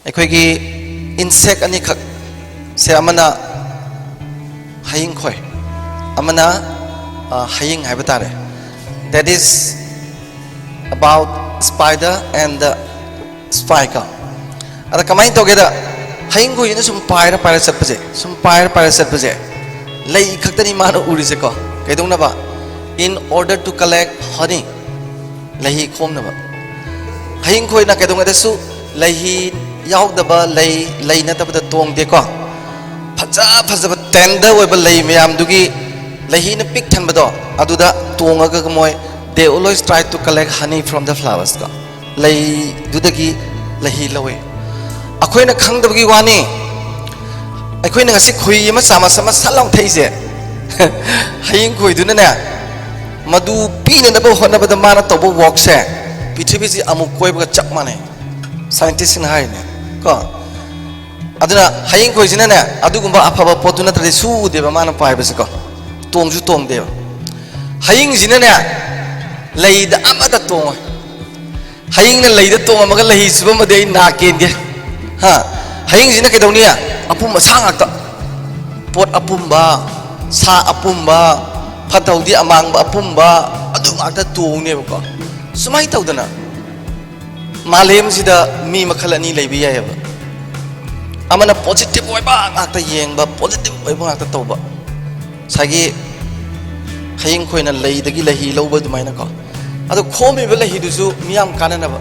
ꯑꯩꯈꯣꯏꯒꯤ insect ꯑꯅꯤꯈꯛ ꯁꯦ ꯑꯃꯅ ꯍꯌꯤꯡ ꯈꯣꯏ ꯑꯃꯅ ꯍꯌꯤꯡ ꯍꯥꯏꯕ ꯇꯥꯔꯦ. That is about spider and the spider. Ada kamain togeda hang ko yun sum paira satpase sum paira satpase lay khaktani mano urise ko kaidong na ba in order to collect honey lahi khom na ba hang ko na kaidong ada su lahi yaw da ba lay na ta ba tong de ko phaja ba tender oi ba lay mayam dugi lahi na pick than ba do aduda tonga ga moy they always try to collect honey from the flowers ko lay dudagi lahi lawe akoina khangdabagi wani akoina ngasi khoi ma sama salong theise haying khoi duna na madu pina na ba hona ba da mana to bo work se pithribi ji amu koi ba chak mane scientist in hai ne ko aduna haying khoi jina na adugumba afaba potuna tadi su de ba mana pai ba se ko tong ju tong de haying jina na leida amata tong haying na leida tong amaga lehi suba ma de na ken ge ha haying jina ke dawnia apum sang akta pot apumba sa apumba phathaudi amang ba apumba adu akta tong ne ba sumai tawdana malem sida mi makhal ani leibi ya ba amana positive oi ba akta yeng ba positive oi ba akta tawba sagi haying khoina leidagi lehi loba dumaina ko adu khomi ba lehi dusu miyam kanana ba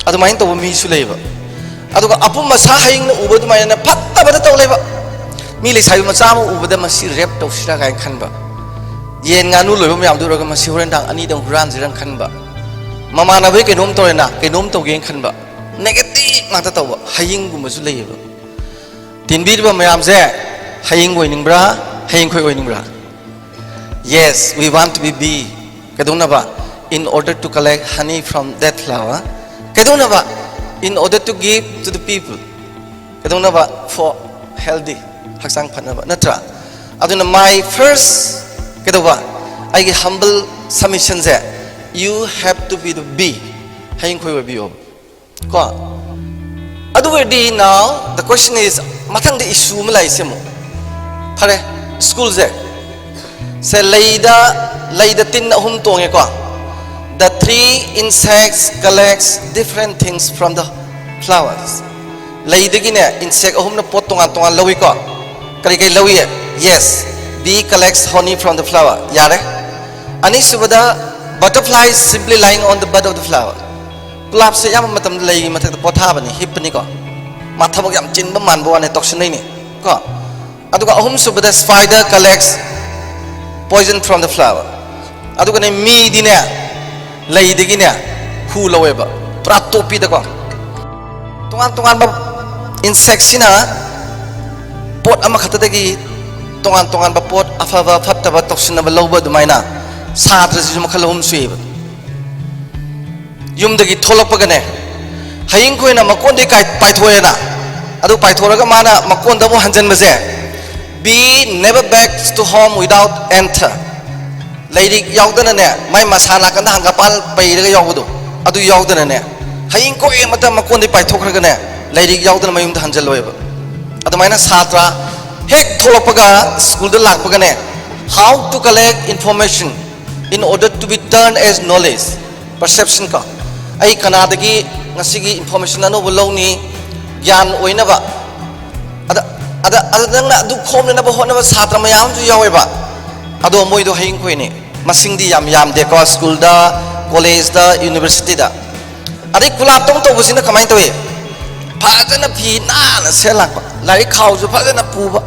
adu main tawba mi su leiba aduga apum masa haying na ubad mai na phatta bada taw leba mi le sai ma chama ubada masi rep taw sira ga khanba yen nganu loiba myam du raga masi horen dang ani dang huran jirang khanba mama na bai kenom to na kenom to gen khanba negative ma ta taw haying gum su leiba tinbir ba myam je haying goi ningbra haying khoi goi ningbra yes we want to be bee kadona ba in order to collect honey from that flower kadona ba in order to give to the people kadong ba for healthy haksang phanaba natra aduna my first kadwa I humble submission je you have to be the bee haying khoi be ob ko adu di now the question is mathang the issue malai semo phare school je se leida tin ahum tonge ko the three insects collects different things from the flowers leidagi ne insect ahum na pot tonga lawi ko kari kai lawi yes bee collects honey from the flower yare ani subada butterfly is simply lying on the bud of the flower gulab se yam matam lei mathak potha bani hipni ko mathabak yam chinba manbo ane toxinai ni ko aduga ahum subada spider collects poison from the flower aduga ne mi dine leidagi ne hu laweba pra topi da ko tongan ba insect sina pot ama khatadagi tongan ba pot afaba phattaba toxin ba lawba dumaina satra ji makhal hum suiba yumdagi tholakpa ne haying koina makon de kai paithoyana adu paithoraga mana makon da mo hanjan baje bee never backs to home without enter lairik yaudana ne mai masana kan hangapal pairaga yaudu adu yaudana ne haying ko e mata makon de paithokraga ne lairik yaudana mayum da hanjaloyeba adu maina satra hek tholakpaga school da lakpaga ne how to collect information in order to be turned as knowledge perception ka ai kanadagi ngasigi information anu boloni gyan oina ba ada nangna du khomna ba hona ba satra mayam ju yaweba ado moi do haying ko ne masing di yam de ko school da college da university da ari kula tong to busina kamai to e phajana phi na selak lai khau ju phajana puba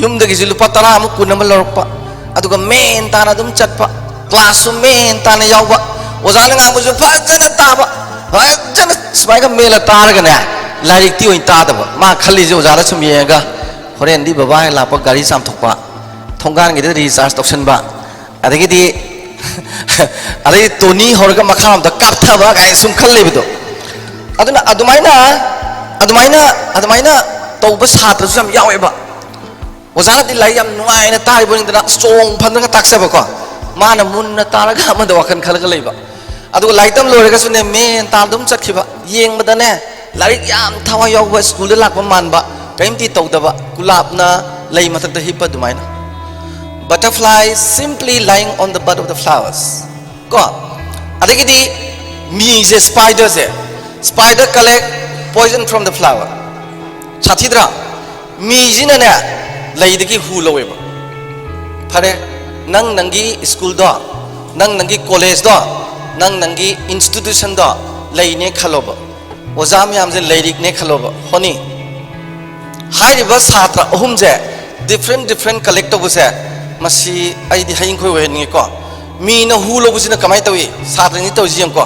yum da gi lu patara mu kunama lorpa aduga men ta na dum chatpa class men ta na yawba ozana nga mu ju phajana taba phajana smaika mela taraga ne lai ti oin ta da ba ma khali ju ozala sum yenga horen di baba la pa gari sam thokpa thonggan gi de recharge option ba adagi di ari toni horga makham da kaptha ba ga sum khalle bido aduna adumaina tawba satra jam yawe ba ozana di lai yam nuai na tai boning da strong phan ga taksa ba ko mana mun na taraga ma da wakan khalaga leiba adu lai tam lore ga sune men ta dum chakhiba yeng ba da ne लाइक याम थावा याव school दा लाक मानबा कइमती तौदबा गुलाबना लई मथक hip दुमाइना butterfly simply lying on the bud of the flowers ko adagidi mi je spider collect poison from the flower chathidra mi jina ne lei dagi hu loweba phare nangi school do nangi college do nangi institution do lei ne khaloba oja myam je leirik ne khaloba honi hairiba satra ahum je different collector bu se masi ai di haing khoi wen ngi ko mi na hu lo bu sina kamai tawi satra ni tawi jam ko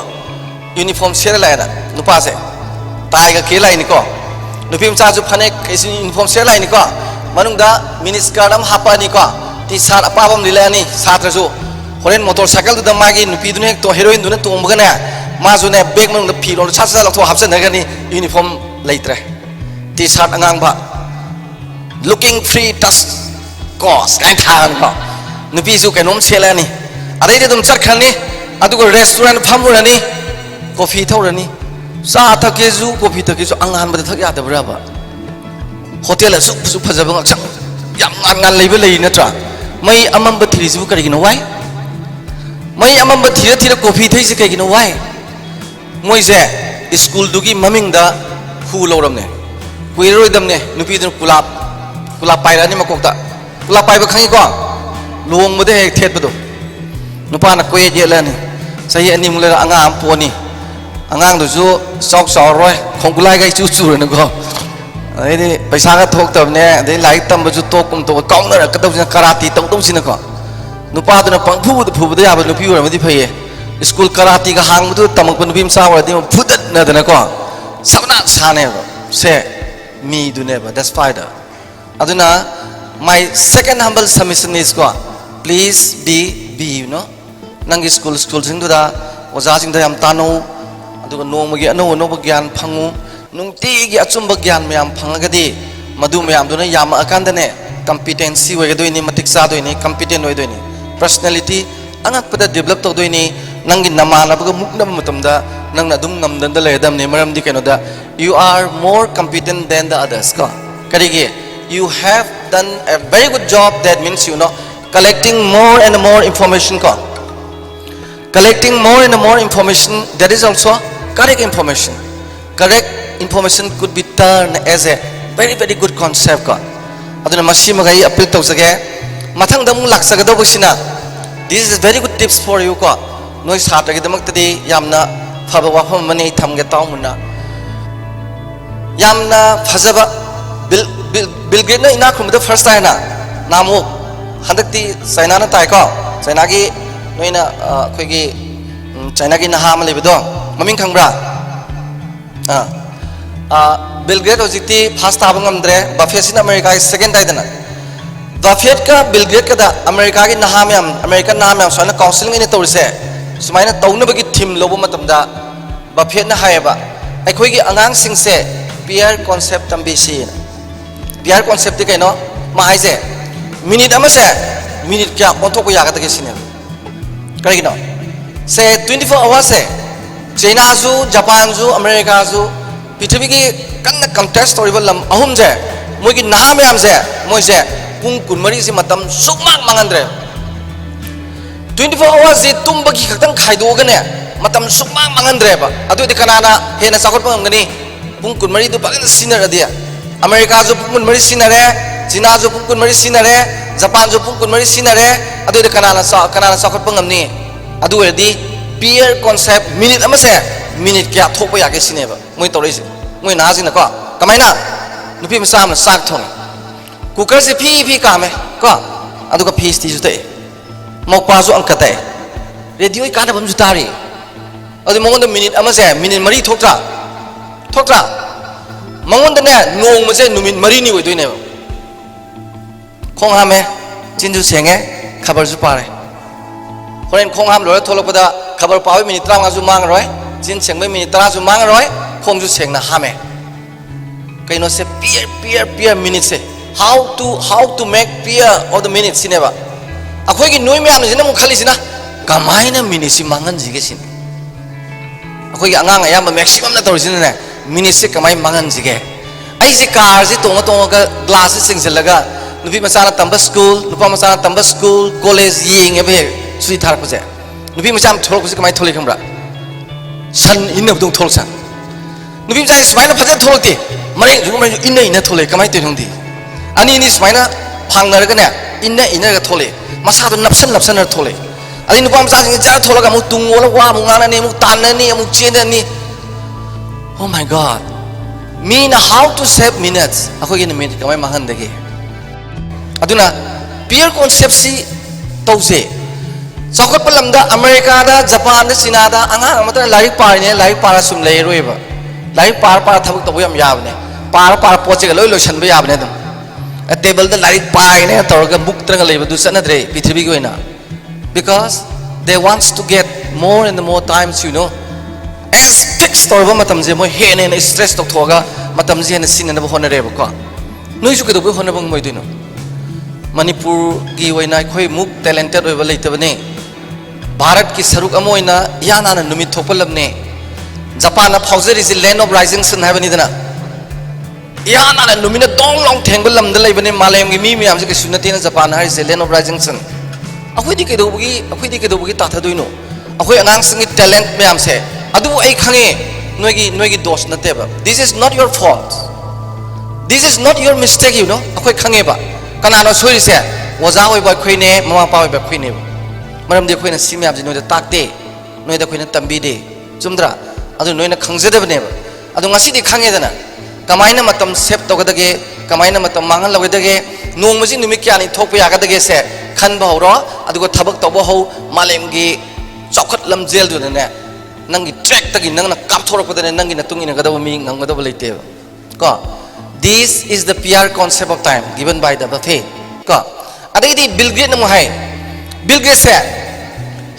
uniform share la na nupa se tai ga ke lai ni ko nupim cha ju phane ke uniform share lai ni ko manung da miniskirt am hapa ni ko ti sar apabam lila ni satra ju horen motorcycle du da magi nupi du ne to heroine du ne to mga na ma ju ne bag manung da phi lo cha cha la tho hapsan ga ni uniform leitre ti sar angang ba looking free dust cause kan than ko nupi ju kenom sela ni adai de dum char khan ni adu ko restaurant pham ro ni coffee thau ni sa tha ke ju coffee tha ke ju angan ba thak ya da bra ba hotel la su phajaba ngak chang yam ngan leiba lei na tra mai amam ba thiri ju kari gino wai mai amam ba thira coffee thai se kai gino wai moi je school du gi maming da hu loram ne kuiroi dam ne nupi du kulap pai ra ni makok ta kulap pai ba khangi ko luong ma de hek thet ba do nupa na koe je la ni sahi ani mule anga am po ni angang du ju sok saw roi khong kulai gai chu chu na ko ai ni paisa ga thok tab ne dei lai tam ba ju to kum to kong na ka to karate tong sin ko nupa du na pang phu da ya ba nupi ora ma di phai school karate ga hang du tamak ba nupi sa wa di phudat na da na ko sabna sa ne ba se mi du ne ba that's spider aduna my second humble submission is ko please be you know nangi school sing du da oja sing da yam tanu aduga nong magi no bagyan phangu nungti gi achumba gyan myam phangagadi madu myam du na yam akanda ne competency we do ni matik sa do ni competent we do ni personality angat pada develop to do ni nangi namala baga mukna matam da nangna dum ngamdan da ledam ne maram di keno da you are more competent than the others ko karigi you have done a very good job that means you know collecting more and more information ko collecting more and more information that is also correct information could be turned as a very good concept ko aduna masi magai appeal to sage mathang da mung laksa ga do busina this is very good tips for you ko noi satra gi damak tadi yamna phaba wa pham mani thamge tawmuna yamna phajaba Bill Gates na ina khum da first time na namu handakti China na tai ko China gi noina khoi gi China gi na ha ma lebido maming khangbra Bill Gates ojiti first tabang amdre Buffett sin America gi second tai dana Buffett ka Bill Gates ka da America gi na ha myam American na myam sona counseling ni tawse sumaina tawna bagi thim lobo matam da Buffett na haiba ai khoi gi angang sing se peer concept tambi si peer concept kai no ma hai se minute ama se minute kya onthok ko yaga take sine kai no se 24 hours se China zu Japan zu America zu pithbi gi kanna contest toriba lam ahum je moi gi na myam se moi se pung kunmari si matam sukmak mangandre 24 hours si tumbagi khaktan khaido ga ne matam sukmak mangandre ba adu de kanana hena sakot pangam gani pung kunmari du bagin sinner adia America ju pung kunmari sinare China ju pung kunmari sinare Japan ju pung kunmari sinare adu de kanana sakot pangam ni adu edi peer concept minute ama se minute kya thok pa ya ke sineba moi to reise moi na sin ko kamai na nupi masam sak thong cooker se phi ka me ko adu ka phi sti ju te mok pa ju angka te radio ka na bam ju tari adu mongon da minute ama se minute mari thok tra mangon da ne nong ma se numin mari ni oi doi ne khong ha me chin ju senge khabar ju pare horen khong ham lore tholok pada khabar pawi minute 30 ju mang roi chin seng mai minute 30 ju mang roi khong ju seng na ha me kai no se peer minute se how to make peer of the minute sineba akhoi gi noi me am jina mu khali sina kamai na minute si mangan ji ge sin akhoi gi angang ayam maximum na tor sin ne minute se kamai mangan jige ai se car se tonga tonga glass se singsilaga nupi masana tamba school nupa masana tamba school college ying ebe sui thar puje nupi masam thol puje kamai tholi khambra san inna bdong thol san nupi masai smaina phaja tholti mare juma inna inna thole kamai te thongdi ani ni smaina phangnar ga ne inna ga thole masa do napsan napsan thole ani nupa masang ja thola ga mu tungola wa mu ngana ni mu tan ni mu chen ni oh my god mean how to save minutes akoi ni minute kamai mahan dege aduna peer concept si tause chokot palamda America da Japan da China da anga amata lai par ne lai para sum lei roiba lai par thabuk to yam yabne par poche ga loi lotion ba yabne dum a table da lai pai ne torga book tranga leiba du sanadre prithvi gi oina because they wants to get more and more times you know as ticks torba matam je moi he ne stress tok thoga matam je ne sin na ba honare ba ko noi su ke do ba honare bang moi dino Manipur की वैना कोई मुक talented होइबा लेतबने Bharat की सरुक अमोइना याना ना नुमित थोपलबने Japan ना फाउजरी से land of rising sun हैबनी दना याना ना नुमिना दोंग लोंग थेंगल लमद लेबने मालेम की मी मियाम से के सुनते ना जापान हारि से लैंड ऑफ राइजिंग सन अखोइ दी के दोबगी ताथा दोइनो अखोइ अंगांग संगी टैलेंट मियाम से अदु आई खंगे नोगी दोष नतेबा this is not your fault this is not your mistake you know अखोइ खंगेबा कनानो सोरी से वजा होय बा खोइने ममा पा होय बा खोइने मरम दे खोइना सिम्याब जे नोइदा ताकते नोइदा खोइना तंबी दे चुमद्रा अदु नोइना खंगजदबने अदु ngasi di khange dana kamaina matam save togadaगे kamaina matam mangal lawedage nongmasi numit kya ni thokpa yagadage se khan ba horo adugo thabak tobo ho malem gi chokhat lam jail du ne nangi track tagi nangna kap thorok padane nangi na tungi na gadaba mi ngangadaba leite ko this is the PR concept of time given by the buffet ko adai di Bill Gates namu hai Bill Gates se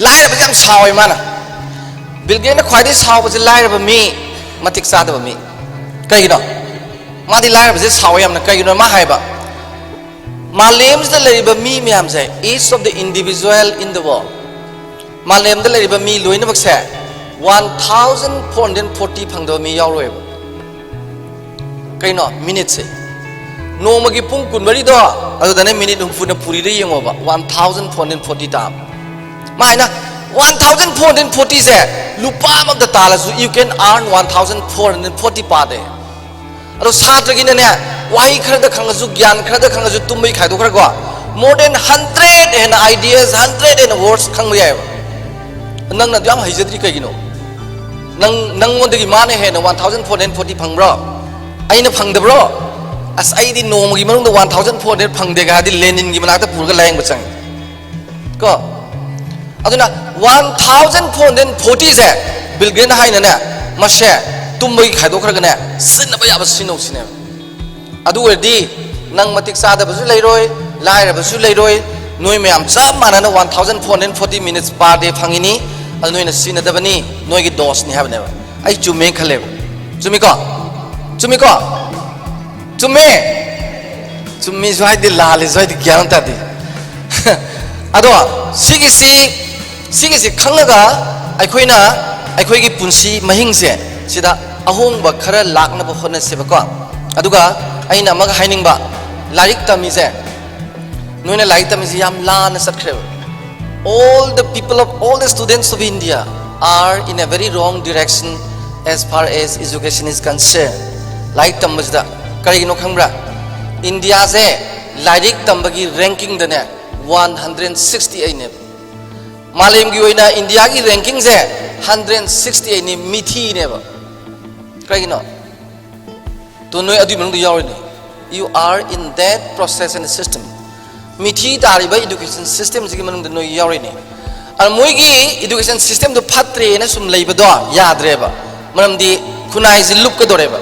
lai ra bajam sawai mana Bill Gates na khwai di saw ba lai ra ba mi matik sa da ba mi kai no ma di lai ra ba sawai am na kai no ma hai ba malem da lai ba mi myam jai each of the individual in the world malem da lai ba mi loina bak se 1440 phang do mi yaw roi ba kai no minute se no magi pung kun mari do adu dane minute hum funa puri re yengo ba 1440 tam mai na 1440 se lupa mak da tala su you can earn 1440 pa de adu satra gi ne wai khar da khang ju gyan khar da khang ju tumbai khai do khar go more than 100 and ideas 100 and words khang ya nang na yam haijadri kai gi no nang mon de gi mane he na 1440 phang bro aina phang de bro as ai di no gi manung da 1400 phang de ga di lenin gi manakta purga laing bachang ko aduna 1440 se Bill Gates hai na ma she tumbai khai do khar ga ne sin ba ya ba sino sine adu di nang matik sa da basu lai roi lai ra basu lai roi noi me am chap mana na 1440 minutes per day phangini adu noi na sin da bani noi gi dos ni ha ba ne ai chume khale chumi ko chumi ko chumi zoi di lal zoi di gyan ta di ado sigi khanglaga aikhoi gi punsi mahing se sida ahong ba khara lakna ba hona se ba ko aduga aina ma haining ba larik tami se noina larik tami se yam la na sakhre all the students of India are in a very wrong direction as far as education is concerned larik tambajda kari no khangbra India se larik tambagi ranking dane 168 ne malem gi oina India gi ranking se 168 ni mithi ne ba kari no to noi adu manung yaw ne you are in that process and system mithi dari ba education system gi manung noi yaw ne ar moi gi education system do phatre na sum leiba do yadre ba maram di khunai ji lup ka dore ba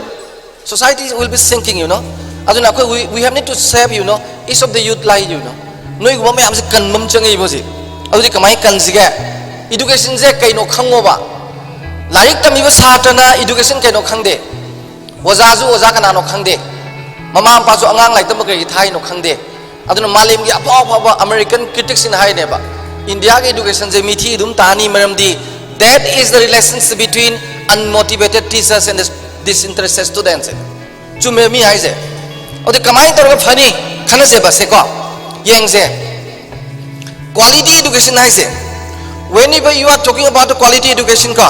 society will be sinking you know aduna ko we have need to save you know each of the youth life you know noi go ma am se kan mam changi bo ji adu kamai kan siga education je kaino khango ba larik tami ba satana education kaino khangde oja ju oja kana no khangde mama pa ju angang lai tam kai thai no khangde aduna malim gi apa American critics in hai ne ba India ge education je mithi dum tani maram di that is the relationship between unmotivated teachers and disinterested students chume mi hai je odi kamai tor ga phani khana se ba se ko yeng se quality education hai se whenever you are talking about the quality education ka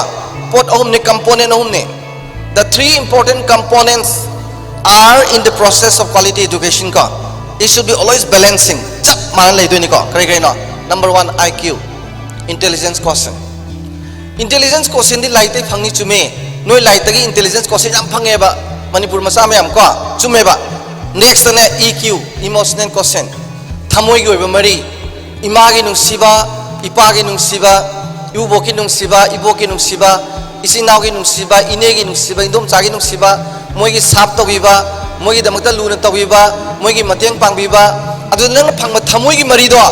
pot ahum ne component ahum ne the three important components are in the process of quality education ka it should be always balancing chap man lai do ni ko kare kare no number 1 IQ intelligence quotient di laite phangni chume noi laite gi intelligence quotient jam phange ba manipur ma sa me am ko chume ba next ne EQ emotional quotient thamoi gi oiba mari ima gi nungsiba ipa gi nungsiba yubo gi nungsiba ibo gi nungsiba isinau gi nungsiba ine gi nungsiba indom cha gi nungsiba moi gi sap to gi ba moi gi damakta luna to gi ba moi gi mateng pang bi ba adu nang phangma thamoi gi mari do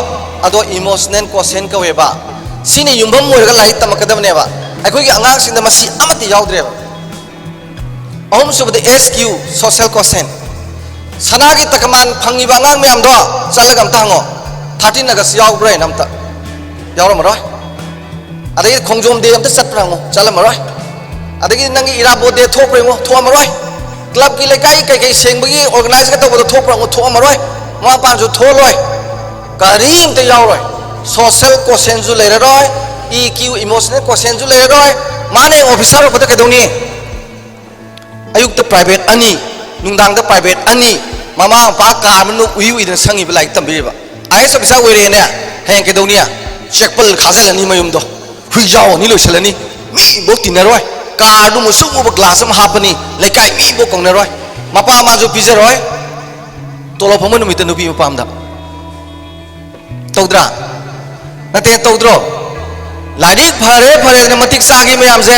ado emotional quotient ka weba sini yumbam moi ga lai tamakadam ne ba akhoi gi angang sing da masi amati yaudre ba ahum sub the SQ social quotient sana gi takaman phangi ba ngang me am do chalaga am tango 13 naga yaw brai namta yaw ram roi adagi khongjom de am ta sat prango chalam roi adagi nangi irabo de thop prango thom roi club gi lekai kai kai seng bagi organize ka to bo thop prango thom roi ma pa ju tholoi karim te yaw roi social quotient ju le roi EQ emotional quotient ju le roi mane officer ko ta kedoni ayuk ta private ani nungdang da private ani mama pa ka manu ui ui da sangi ba like tambi ba ai sa bisa were ne heng ke donia checkpal khazal ani mayum do hui jaw ni lo salani mi bo tinaroi ka du musu bo glass am hapani lekai mi bo kong naroi mapa ma ju pizaroi tolo phamun mi ta nupi pam da tawdra nate tawdro ladik phare phare ne matik sagi mayam se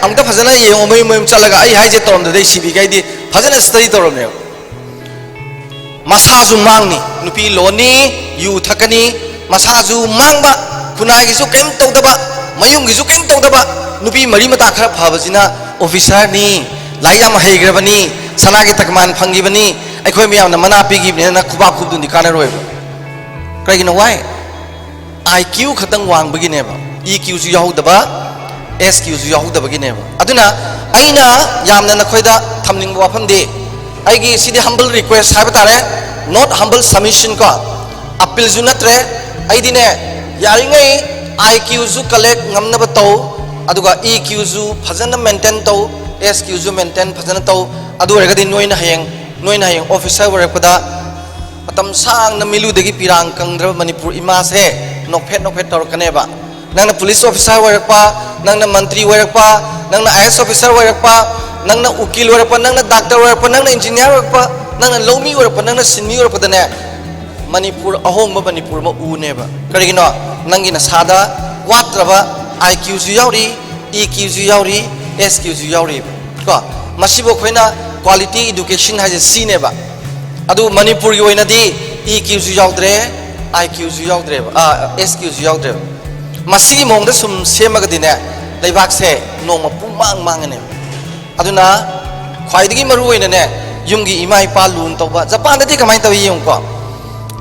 amta phajana yengo mai mai chalaga ai hai je torom da dei sibi gai di phajana study torom ne masaju mangni nupi loni yu thakani masaju mangba kunai gi su kem tawdaba mayung gi su kem tawdaba nupi mari mata khara phabajina officer ni layam heigrabani sanagi takman phangi bani aikhoi miyam na mana pi gi ne na khuba khub du ni kana roi kai gi no wai IQ khatang wang bagi ne ba EQ ju yahu daba SQ ju yahu daba gi ne ba aduna aina yamna na khoida thamning wa pham de aigi sidi humble request haiba tare not humble submission ko appeal ju natre aidi ne yaringai IQ ju collect ngamna ba to aduga EQ ju phajana maintain to SQ ju maintain phajana to adu regadi noina hayeng officer work pada patam sang na milu degi pirang kangdra manipur ima se nokphet tor kaneba nangna police officer work pa nangna mantri work pa nangna IS officer work pa nangna ukil work pa nangna doctor work pa nangna engineer work pa nangna lomi work pa nangna sinmi work pa dane manipur ahong ba manipur ma u ne ba karigino nangi na sada watraba IQ ju yauri EQ ju yauri SQ ju yauri ko masibo khoina quality education ha je si ne ba adu manipur gi oina di EQ ju yaudre IQ ju yaudre ba SQ ju yaudre masigi mong da sum semaga dine leibak se noma pumang mangane aduna khwaidigi maru oina ne yumgi imai pa lun toba Japan da di kamai tawi yung ko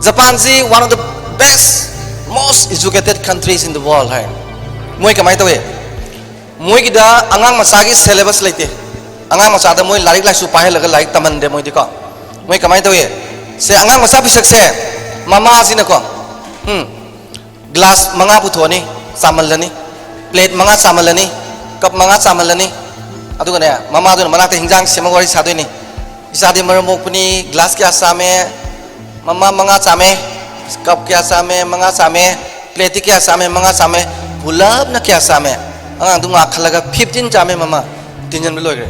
Japan is one of the best most educated countries in the world hai moi kamai tawi moi gi da angang masagi syllabus leite angang masa da moi larik la su pahe laga laik taman de moi di ko moi kamai tawi se angang masa pisak se mama sina ko glass manga puthoni samalani plate manga samalani cup manga samalani adu ne mama du mana te hingjang sema gori sadoi ni isade marmok puni glass kya same mama manga same cup kya same manga same plate kya same manga same gulab na kya same angang du nga khalaga 15 same mama tinjan loi gre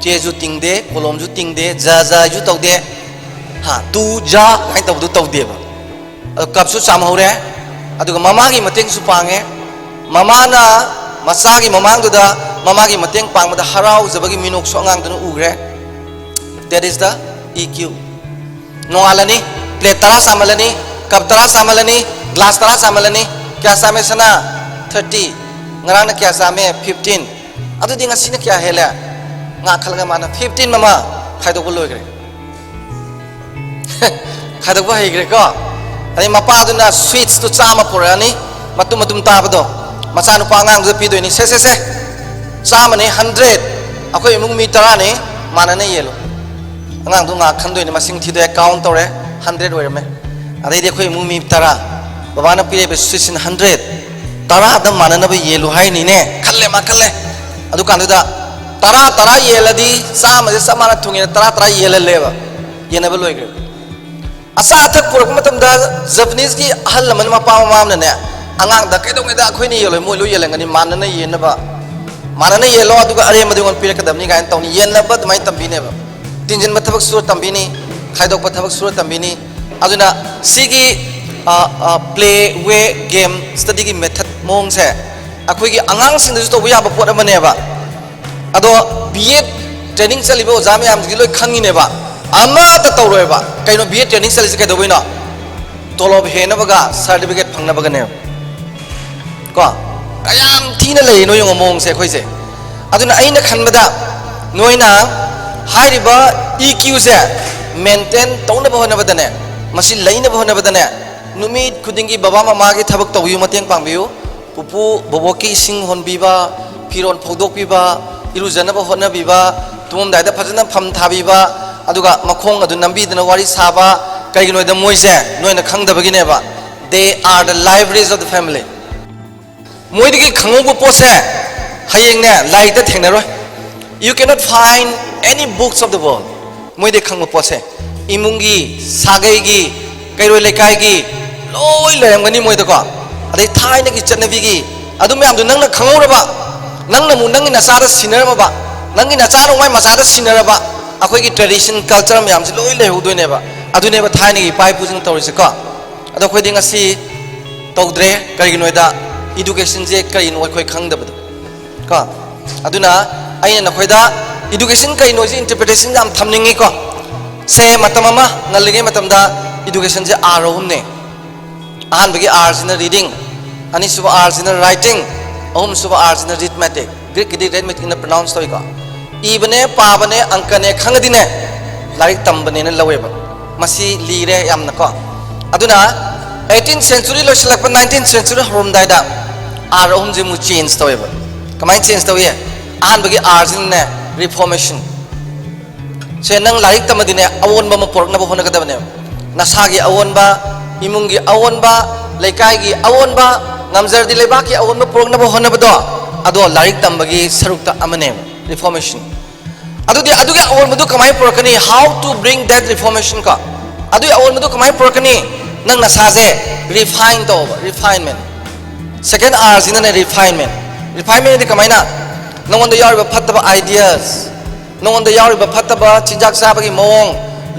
che ju tingde kolom ju tingde ja ju tawde ha tu ja hai tawdu tawde ba cup su sam hore aduga mama gi mateng su pange mama na masa gi mamang du da mama gi mateng pang da harau zabagi minok so ngang du ugre that is the EQ no alani plate tara samalani cup tara samalani glass tara samalani kya same sana 30 ngarang na kya same 15 adu dinga sina kya hela nga khalaga mana 15 mama khaidok loi gre khaidok ba hei gre ko ani mapa du na sweets tu chama purani matum tabado macha nu pa ngang du pi do ni se chama ni 100 अखोई इमुंग मी तरा ने मानने yellow अंगांग दो ngak khandoi ne masing thi do count tore 100 oire me adai de khoi imuंग mi tara baba na pire be susin 100 tara da manana be yelu hai ni ne khalle ma khalle adu kan da tara yeladi sa ma de samana thungi tara yelale ba yena be loi gre asa athak pur ko matam da Japanese ki ahal laman ma pa ma na ne angang da kai dong da khoi ni yelo moi lo yelangani manana yena ba manana yelo adu ga are ma de gon pire ka damni ga tawni yena ba mai tambi ne ba tinjin ba thabak sur tambini khaidok ba thabak sur tambini aduna sigi play way game study gi method mong se akhoi gi angang sing du to ya ba pot amane ba ado BA training chali bo jam yam gi loi khangi ne ba ama ta tawroi ba kaino BA training chali se kai do boino tolob he na baga certificate phangna baga ne ko kayam thina lei no yong mong se khoi se aduna aina khanbada noina हाइरिबा EQ से maintain तौना बहना बदने मसी लैना बहना बदने नुमित खुदिंगी बाबा मामा की थबक तौयु मतेंग पांगबियु पुपु बोबोकी सिंग होनबिबा फिरोन फौदोकबिबा इरुजनबा होनबिबा तुम दाइदा फजना फम थाबिबा अदुगा मखोंग अदु नंबीदना वारी साबा कइगिनोइदा मोइसे नोइना खंगदबगिनेबा they are the libraries of the family मोइदगी खंगोबो पोसे हयेंगने लाइटा थेंगनरोय you cannot find any books of the world moi de khang po se imungi sagai gi kairoi lekai gi loi lerangani moi de ko adai thai na gi channabi gi adu myam du nang na khangau ba nang na mu nang na sa da sinar ba nang na cha rong mai ma sa da sinar ba akoi gi tradition culture myam si loi le hu doi ne ba adu ne ba thai ni gi pai pujing tori se ko adu khoi ding asi tawdre kari gi noida education je kari noi khoi khang da ba ko aduna aina na khoida education kai noise interpretation jam thamningi ko se matamama nallige matamda education je arohum ne ahan bagi ars in reading ani suba ars in writing om suba ars in arithmetic greek di arithmetic in pronounce toy ko ibne pabane ankane khangdine larik tambane na laweba masi lire yamna ko aduna 18th century lo selak 19th century horom daida arohum je mu change toyeba kamai change toye ahan bagi arjin ne reformation se nang larik tamadine awon ba mapor na bohona kada bane nasagi awon ba imungi awon ba laikai gi awon ba ngamjar di leba ki awon ba porok na bohona bado ado larik tambagi sarukta amane reformation adu ge awon madu kamai porokani how to bring that reformation ka adu awon madu kamai porokani nang nasaje refine to refinement second arjin ne refinement di kamai na nongonda yariba phattaba ideas nongonda yariba phattaba chinjak sabagi mong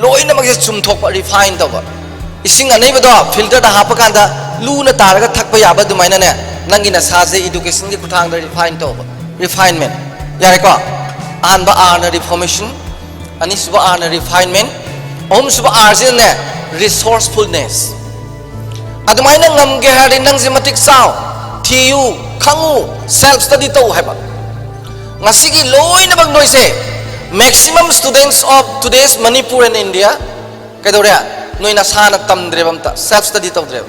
loina magi chumthokpa refine tawba ising anei bado filter da hapa kanda luna taraga thakpa yaba dumaina ne nangi na saje education gi kuthang da refine tawba refinement yare ko an ba arna reformation ani suba arna refinement om suba arjin ne resourcefulness adumaina ngamge hari nang jimatik saw thiu khangu self study to haba ngasigi loina bag noise maximum students of today's Manipur and India kadoria noina sana tamdrebamta self study tawdreb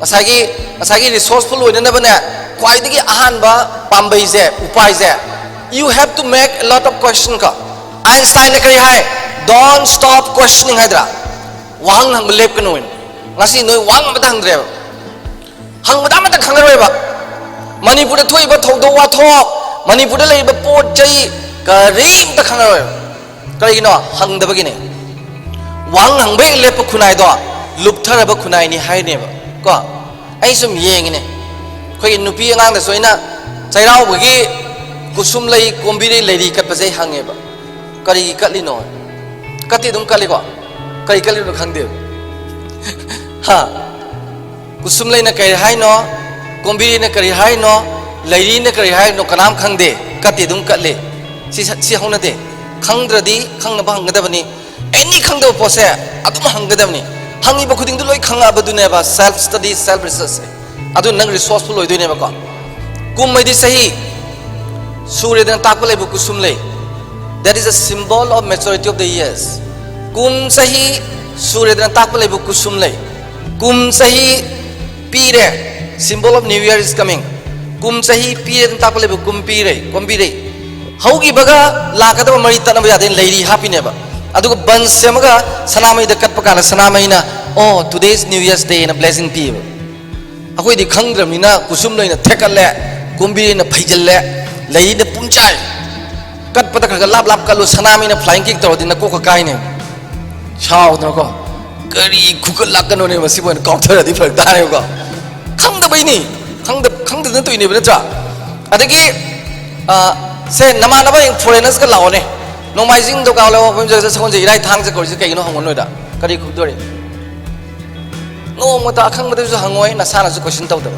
asagi resourceful oina na bana kwaidagi ahan ba pambai je upai je you have to make a lot of question ka Einstein ne kari hai don't stop questioning hydra wang hang lep kanoin ngasi noi wang ma dang dreb hang ma da khangaroi ba Manipur da thoi ba thodo wa thok Manipur da leiba pot chai karim ta khangaroi karino hangdabagine wang hangbe lepa khunai do lupthara ba khunai ni hai ne ba ko ai sum yeng ne khoi nupi angang da soina chairau bagi kusum lei kombiri leiri kat pa jai hange ba kari katli no kati dum kali ko kari kali no khangde ha kusum lei na kai hai no kombiri na kari hai no leiri na kari hai no kanam khangde kati dum katle si hona de khangdradi khangna ba hanggadabani any khangda pose adum hanggadabani hangi ba khuding du loi khanga ba dune ba self study self research adu nang resourceful loi dune ba ko kum mai di sahi surya dan takpa lei bu kusum lei that is a symbol of maturity of the years kum sahi surya dan takpa lei bu kusum lei kum sahi pire symbol of new year is coming kum sahi pire dan takpa lei bu kum pire haugi baga lakadaba mari tanaba yadin leiri hapineba aduga ban semaga sanamai da katpa kana sanamai na oh today's new year's day na blessing piba akoi di khangdramina kusum loina thekalle kumbi na phaijalle lei da pumchai katpa ta khaga lap lap kalu sanamai na flying kick tawdi na ko ka kai ne chao na ko kari khukal lakano ne masibo na counter di phak da ne ko khangda bai ni khangda na toine ba cha adagi se namanaba yung foreigners ka lao ne nomaising do ka lao pum sa sakon je irai thang se kor se kai no hangon noida kari khudore no mata akhang mata su hangoi na sana su question taw da